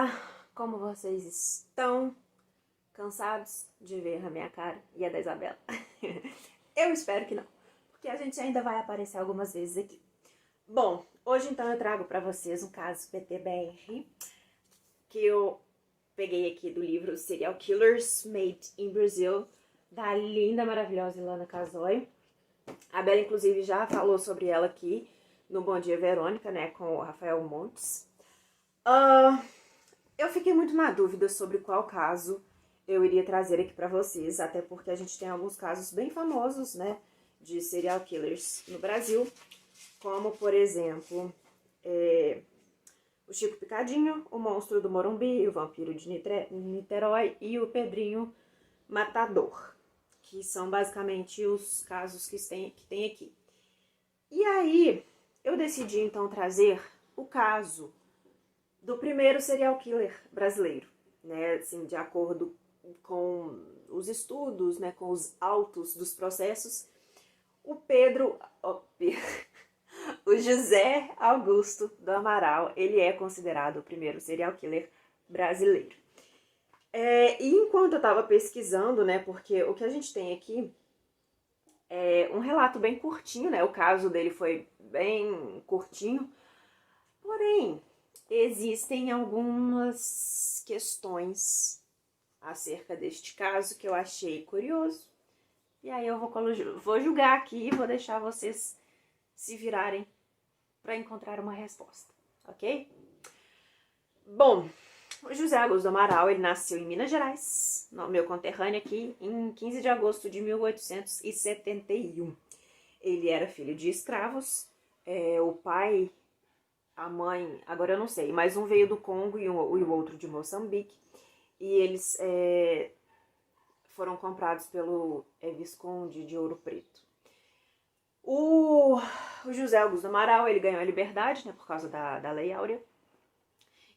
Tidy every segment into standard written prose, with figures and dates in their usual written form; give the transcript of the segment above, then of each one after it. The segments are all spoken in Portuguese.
Olá, como vocês estão? Cansados de ver a minha cara e a da Isabela? Eu espero que não, porque a gente ainda vai aparecer algumas vezes aqui. Bom, hoje então eu trago para vocês um caso PTBR que eu peguei aqui do livro Serial Killers Made in Brazil, da linda, maravilhosa Ilana Casoy. A Bela, inclusive, já falou sobre ela aqui no Bom Dia Verônica, né, com o Rafael Montes. Eu fiquei muito na dúvida sobre qual caso eu iria trazer aqui pra vocês, até porque a gente tem alguns casos bem famosos, né, de serial killers no Brasil, como, por exemplo, o Chico Picadinho, o Monstro do Morumbi, o Vampiro de Niterói e o Pedrinho Matador, que são basicamente os casos que tem aqui. E aí, eu decidi então trazer o caso do primeiro serial killer brasileiro, né, assim, de acordo com os estudos, né, com os autos dos processos, o José Augusto do Amaral, ele é considerado o primeiro serial killer brasileiro. E enquanto eu estava pesquisando, né, porque o que a gente tem aqui é um relato bem curtinho, né, o caso dele foi bem curtinho, porém, existem algumas questões acerca deste caso que eu achei curioso. E aí eu vou julgar aqui e vou deixar vocês se virarem para encontrar uma resposta, ok? Bom, o José Augusto do Amaral, ele nasceu em Minas Gerais, no meu conterrâneo aqui, em 15 de agosto de 1871. Ele era filho de escravos, o pai, a mãe, agora eu não sei, mas um veio do Congo e o outro de Moçambique. E eles foram comprados pelo Visconde de Ouro Preto. O José Augusto do Amaral, ele ganhou a liberdade, né, por causa da Lei Áurea.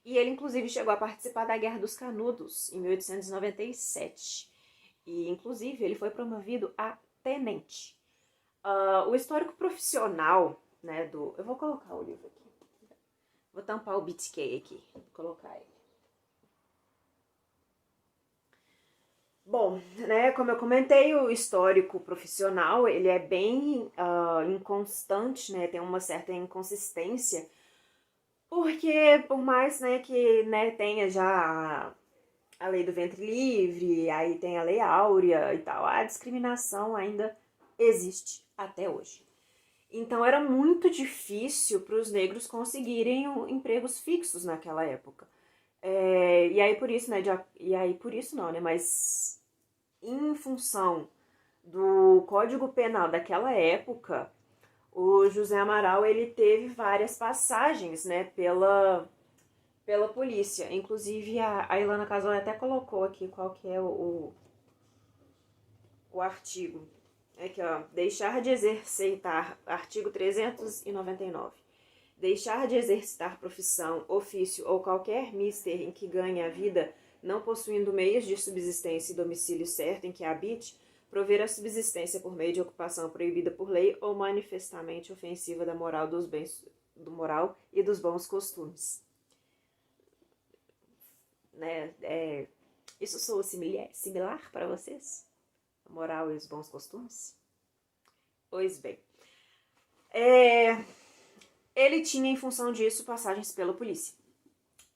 E ele, inclusive, chegou a participar da Guerra dos Canudos, em 1897. E, inclusive, ele foi promovido a tenente. O histórico profissional, né, eu vou colocar o livro aqui. Vou tampar o BTK aqui, vou colocar ele. Bom, né, como eu comentei, o histórico profissional, ele é bem inconstante, né, tem uma certa inconsistência, porque por mais, né, que, né, tenha já a lei do ventre livre, aí tem a lei áurea e tal, a discriminação ainda existe até hoje. Então era muito difícil para os negros conseguirem empregos fixos naquela época. E aí por isso, né, mas em função do Código Penal daquela época, o José Amaral, ele teve várias passagens, né, pela polícia. Inclusive, a Ilana Casoy até colocou aqui qual que é o artigo. Aqui, ó, deixar de exercitar, artigo 399. Deixar de exercitar profissão, ofício ou qualquer mister em que ganhe a vida, não possuindo meios de subsistência e domicílio certo em que habite, prover a subsistência por meio de ocupação proibida por lei ou manifestamente ofensiva da moral e dos bons costumes. Né? Isso soa similar para vocês? A moral e os bons costumes? Pois bem. Ele tinha, em função disso, passagens pela polícia,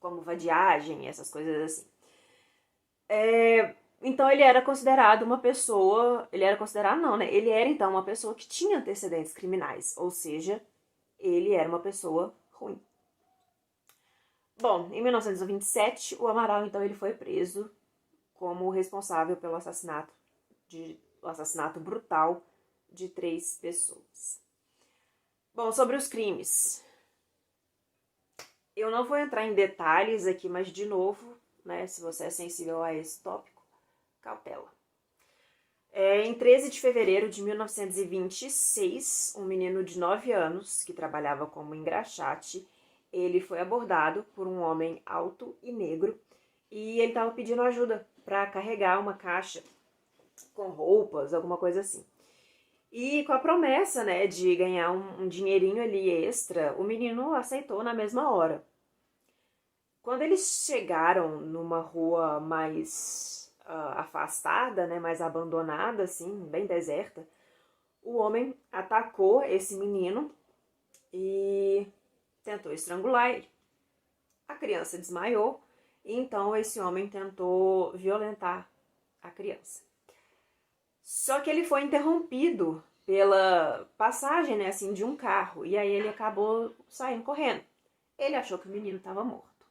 como vadiagem, essas coisas assim. Então ele era considerado uma pessoa, ele era então uma pessoa que tinha antecedentes criminais, ou seja, ele era uma pessoa ruim. Bom, em 1927, o Amaral, então, ele foi preso como responsável pelo assassinato brutal de 3 pessoas. Bom, sobre os crimes. Eu não vou entrar em detalhes aqui, mas de novo, né, se você é sensível a esse tópico, cautela. Em 13 de fevereiro de 1926, um menino de 9 anos, que trabalhava como engraxate, ele foi abordado por um homem alto e negro, e ele estava pedindo ajuda para carregar uma caixa com roupas, alguma coisa assim. E com a promessa, né, de ganhar um dinheirinho ali extra, o menino aceitou na mesma hora. Quando eles chegaram numa rua mais afastada, né, mais abandonada, assim, bem deserta, o homem atacou esse menino e tentou estrangular ele. A criança desmaiou, e então esse homem tentou violentar a criança. Só que ele foi interrompido pela passagem, né, assim, de um carro, e aí ele acabou saindo correndo. Ele achou que o menino estava morto,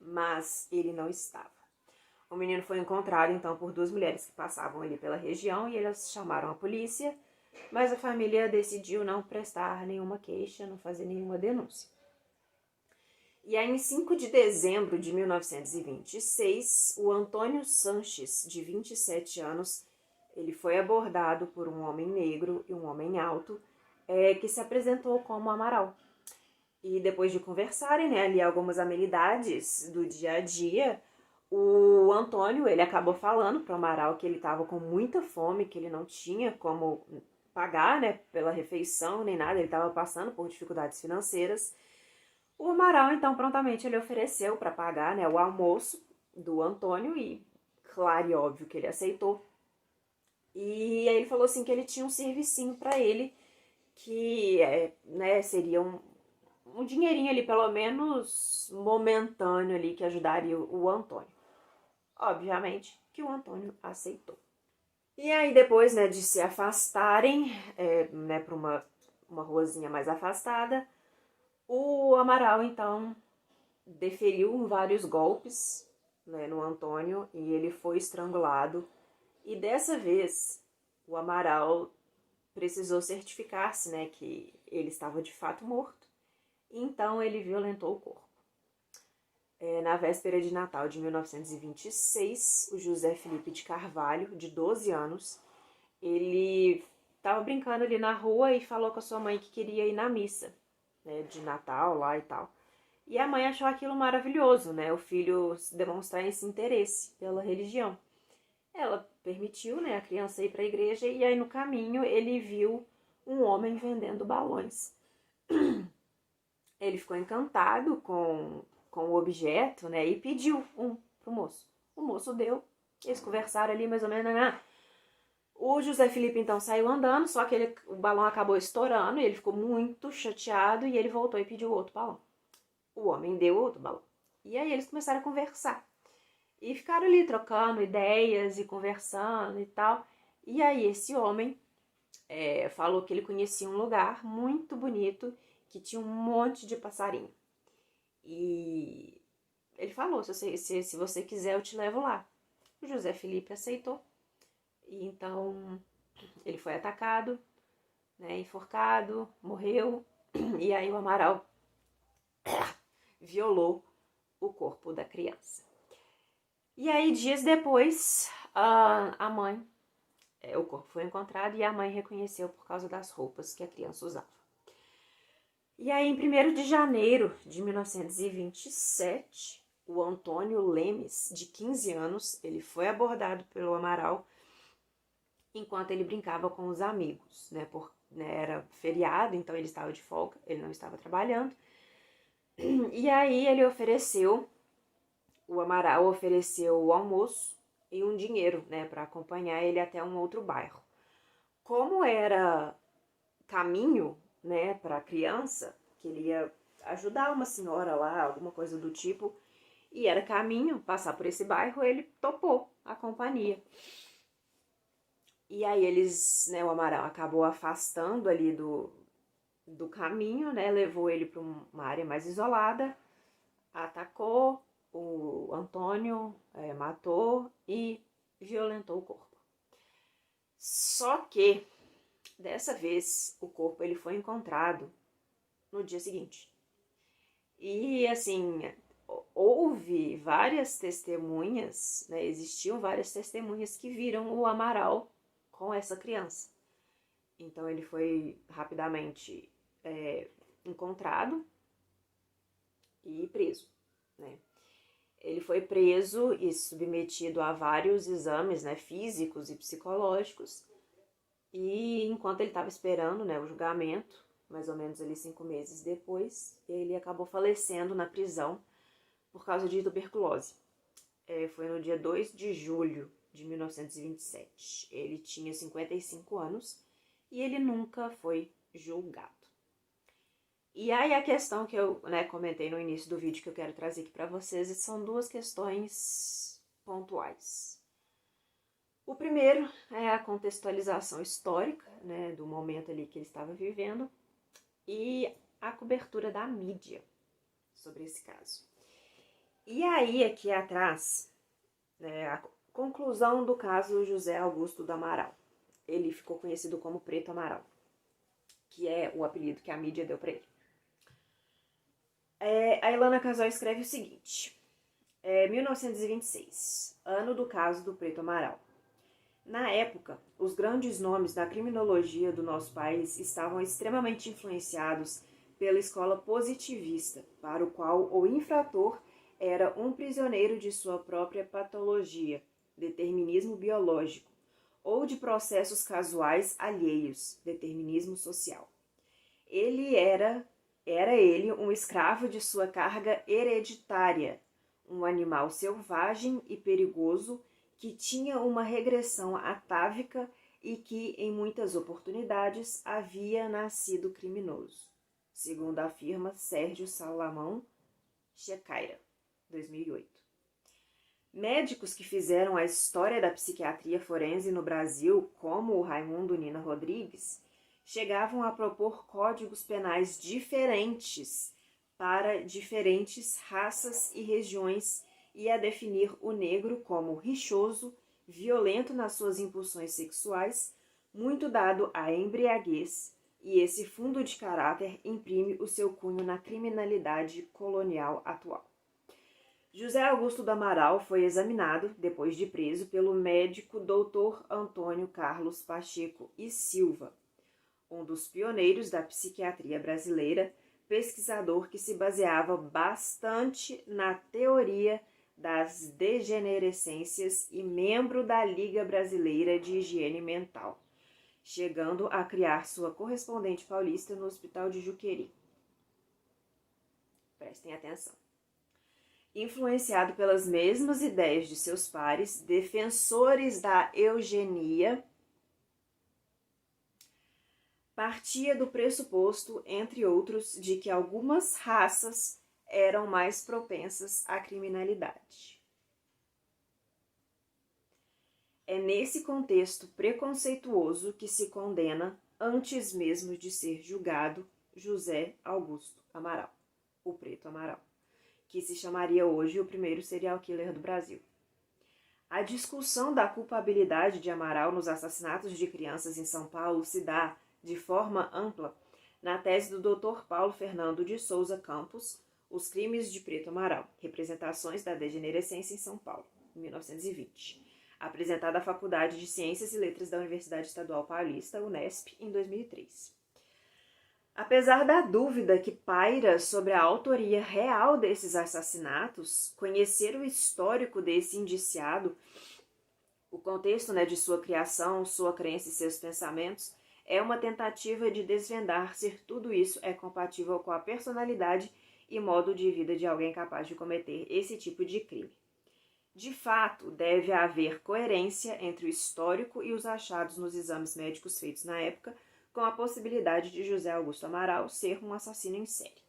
mas ele não estava. O menino foi encontrado, então, por duas mulheres que passavam ali pela região e elas chamaram a polícia, mas a família decidiu não prestar nenhuma queixa, não fazer nenhuma denúncia. E aí, em 5 de dezembro de 1926, o Antônio Sanches, de 27 anos, ele foi abordado por um homem negro e um homem alto, que se apresentou como Amaral. E depois de conversarem, né, ali algumas amenidades do dia a dia, o Antônio, ele acabou falando para o Amaral que ele estava com muita fome, que ele não tinha como pagar, né, pela refeição nem nada, ele estava passando por dificuldades financeiras. O Amaral, então, prontamente ele ofereceu para pagar, né, o almoço do Antônio e, claro e óbvio que ele aceitou. E aí ele falou assim que ele tinha um servicinho para ele que né, seria um dinheirinho ali, pelo menos momentâneo ali, que ajudaria o Antônio. Obviamente que o Antônio aceitou. E aí depois, né, de se afastarem, né, para uma ruazinha mais afastada, o Amaral, então, deferiu vários golpes, né, no Antônio e ele foi estrangulado. E dessa vez, o Amaral precisou certificar-se, né, que ele estava de fato morto. Então ele violentou o corpo. Na véspera de Natal de 1926, o José Felipe de Carvalho, de 12 anos, ele estava brincando ali na rua e falou com a sua mãe que queria ir na missa, né, de Natal lá e tal. E a mãe achou aquilo maravilhoso, né, o filho demonstrar esse interesse pela religião. Ela permitiu, né, a criança ir para a igreja e aí no caminho ele viu um homem vendendo balões. Ele ficou encantado com o objeto, né, e pediu um pro moço. O moço deu, eles conversaram ali mais ou menos, né? O José Felipe então saiu andando, só que o balão acabou estourando e ele ficou muito chateado e ele voltou e pediu outro balão. O homem deu outro balão. E aí eles começaram a conversar. E ficaram ali trocando ideias e conversando e tal. E aí esse homem falou que ele conhecia um lugar muito bonito que tinha um monte de passarinho. E ele falou, se você quiser eu te levo lá. O José Felipe aceitou. E então ele foi atacado, né, enforcado, morreu. E aí o Amaral violou o corpo da criança. E aí, dias depois, a mãe, o corpo foi encontrado e a mãe reconheceu por causa das roupas que a criança usava. E aí, em 1º de janeiro de 1927, o Antônio Lemes, de 15 anos, ele foi abordado pelo Amaral enquanto ele brincava com os amigos, né? Era feriado, então ele estava de folga, ele não estava trabalhando. E aí o Amaral ofereceu o almoço e um dinheiro, né, para acompanhar ele até um outro bairro. Como era caminho, né, para a criança, que ele ia ajudar uma senhora lá, alguma coisa do tipo, e era caminho passar por esse bairro, ele topou a companhia. E aí o Amaral acabou afastando ali do caminho, né, levou ele para uma área mais isolada, atacou o Antônio, matou e violentou o corpo. Só que, dessa vez, o corpo ele foi encontrado no dia seguinte. E, assim, houve várias testemunhas, né, existiam várias testemunhas que viram o Amaral com essa criança. Então, ele foi rapidamente encontrado e preso, né? Ele foi preso e submetido a vários exames, né, físicos e psicológicos. E enquanto ele estava esperando, né, o julgamento, mais ou menos ali 5 meses depois, ele acabou falecendo na prisão por causa de tuberculose. Foi no dia 2 de julho de 1927. Ele tinha 55 anos e ele nunca foi julgado. E aí a questão que eu comentei no início do vídeo que eu quero trazer aqui para vocês são duas questões pontuais. O primeiro é a contextualização histórica, do momento ali que ele estava vivendo e a cobertura da mídia sobre esse caso. E aí aqui atrás, a conclusão do caso José Augusto do Amaral. Ele ficou conhecido como Preto Amaral, que é o apelido que a mídia deu para ele. A Ilana Casal escreve o seguinte: 1926, ano do caso do Preto Amaral. Na época, os grandes nomes da criminologia do nosso país estavam extremamente influenciados pela escola positivista, para o qual o infrator era um prisioneiro de sua própria patologia, determinismo biológico, ou de processos casuais alheios, determinismo social. Ele era ele um escravo de sua carga hereditária, um animal selvagem e perigoso que tinha uma regressão atávica e que, em muitas oportunidades, havia nascido criminoso, segundo afirma Sérgio Salomão Checaira, 2008. Médicos que fizeram a história da psiquiatria forense no Brasil, como o Raimundo Nina Rodrigues, chegavam a propor códigos penais diferentes para diferentes raças e regiões e a definir o negro como rixoso, violento nas suas impulsões sexuais, muito dado à embriaguez, e esse fundo de caráter imprime o seu cunho na criminalidade colonial atual. José Augusto do Amaral foi examinado, depois de preso, pelo médico Dr. Antônio Carlos Pacheco e Silva, um dos pioneiros da psiquiatria brasileira, pesquisador que se baseava bastante na teoria das degenerescências e membro da Liga Brasileira de Higiene Mental, chegando a criar sua correspondente paulista no Hospital de Juqueri. Prestem atenção. Influenciado pelas mesmas ideias de seus pares, defensores da eugenia, partia do pressuposto, entre outros, de que algumas raças eram mais propensas à criminalidade. É nesse contexto preconceituoso que se condena, antes mesmo de ser julgado, José Augusto Amaral, o Preto Amaral, que se chamaria hoje o primeiro serial killer do Brasil. A discussão da culpabilidade de Amaral nos assassinatos de crianças em São Paulo se dá, de forma ampla, na tese do Dr. Paulo Fernando de Souza Campos, Os Crimes de Preto Amaral, Representações da Degenerescência em São Paulo, 1920, apresentada à Faculdade de Ciências e Letras da Universidade Estadual Paulista, Unesp, em 2003. Apesar da dúvida que paira sobre a autoria real desses assassinatos, conhecer o histórico desse indiciado, o contexto de sua criação, sua crença e seus pensamentos, é uma tentativa de desvendar se tudo isso é compatível com a personalidade e modo de vida de alguém capaz de cometer esse tipo de crime. De fato, deve haver coerência entre o histórico e os achados nos exames médicos feitos na época, com a possibilidade de José Augusto Amaral ser um assassino em série.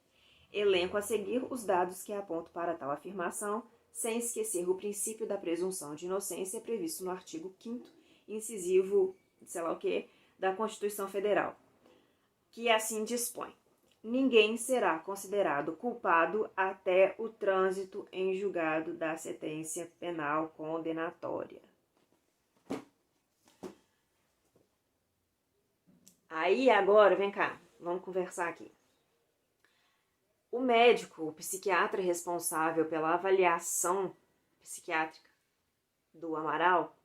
Elenco a seguir os dados que apontam para tal afirmação, sem esquecer o princípio da presunção de inocência previsto no artigo 5º, incisivo, da Constituição Federal, que assim dispõe: ninguém será considerado culpado até o trânsito em julgado da sentença penal condenatória. Aí agora, vem cá, vamos conversar aqui. O médico, o psiquiatra responsável pela avaliação psiquiátrica do Amaral,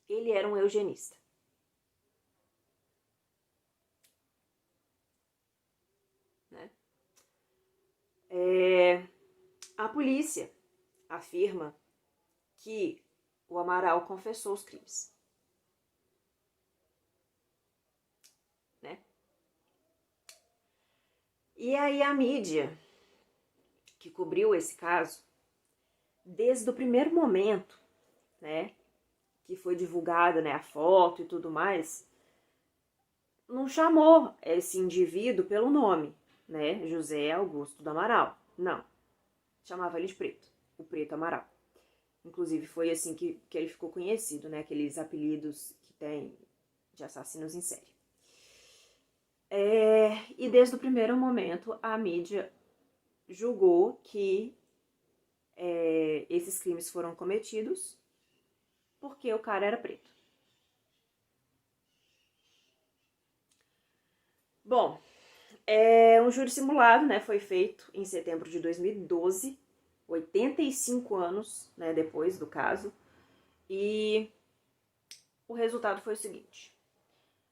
ele era um eugenista. A polícia afirma que o Amaral confessou os crimes. E aí a mídia, que cobriu esse caso, desde o primeiro momento, né, que foi divulgada, né, a foto e tudo mais, não chamou esse indivíduo pelo nome, né, José Augusto do Amaral. Não. Chamava ele de Preto, o Preto Amaral. Inclusive foi assim que ele ficou conhecido, né, aqueles apelidos que tem de assassinos em série. E desde o primeiro momento a mídia julgou que esses crimes foram cometidos porque o cara era preto. Bom, um júri simulado, né, foi feito em setembro de 2012, 85 anos, né, depois do caso, e o resultado foi o seguinte: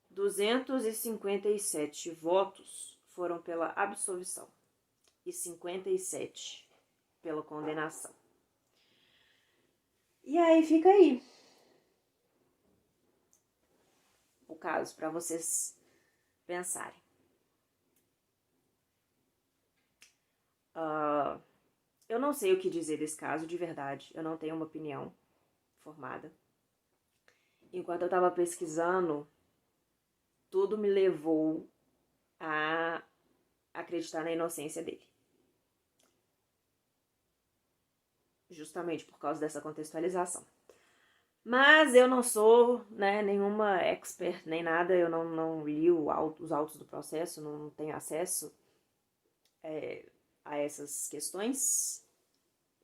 257 votos foram pela absolvição e 57 pela condenação. E aí fica aí o caso para vocês pensarem. Eu não sei o que dizer desse caso, de verdade. Eu não tenho uma opinião formada. Enquanto eu estava pesquisando, tudo me levou a acreditar na inocência dele. Justamente por causa dessa contextualização. Mas eu não sou, né, nenhuma expert, nem nada. Eu não li os autos do processo, não tenho acesso a essas questões.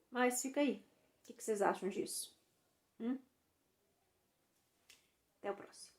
Mas fica aí. O que vocês acham disso? Até o próximo.